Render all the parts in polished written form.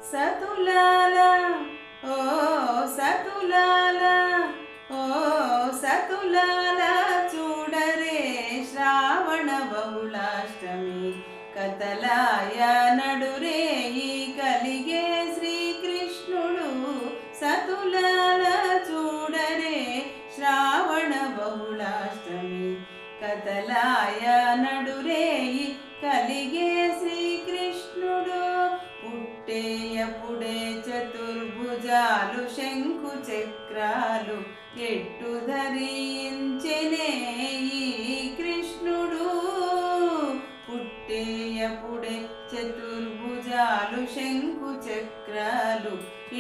సతులాల ఓ సతులాల ఓ సతులాల చూడరే శ్రావణ బహుళాష్టమి కతలాయ నడురే ఈ కలిగే శ్రీకృష్ణుడు సతులాల చూడరే శ్రావణ బహుళాష్టమి కతలాయ నడురే ఈ కలిగే శ్రీకృష్ణుడు పుట్టేయపుడే చతుర్భుజాలు శంకు చక్రాలు ఎట్టు ధరించెనే ఈ కృష్ణుడు పుట్టేయపుడే చతుర్భుజాలు శంకు చక్రాలు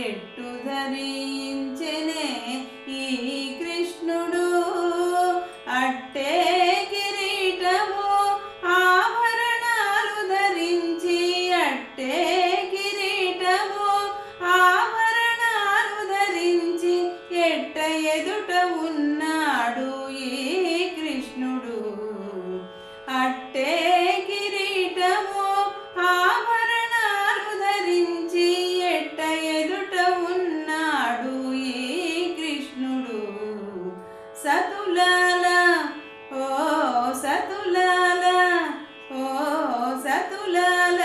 ఎట్టు ధరించెనే ఈ కృష్ణుడు అట్టే కిరీటము ఆభరణాలు ధరించి అట్టే కిరీటము ఆభరణాలు ధరించి ఎట్ట ఎదుట ఉన్నాడు ఈ కృష్ణుడు అట్టే కిరీటము ఆభరణాలు ధరించి ఎట్ట ఎదుట ఉన్నాడు ఈ కృష్ణుడు సతులాల ఓ సతులాల ఓ సతులాల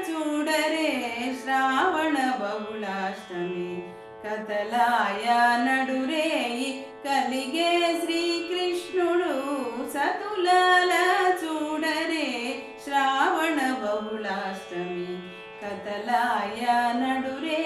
చూడరే శ్రావణ బహుళాష్టమి కతలాయ నడురే కలిగే శ్రీకృష్ణుడు సతులాల చూడరే శ్రావణ బహుళాష్టమి కతలాయ నడురే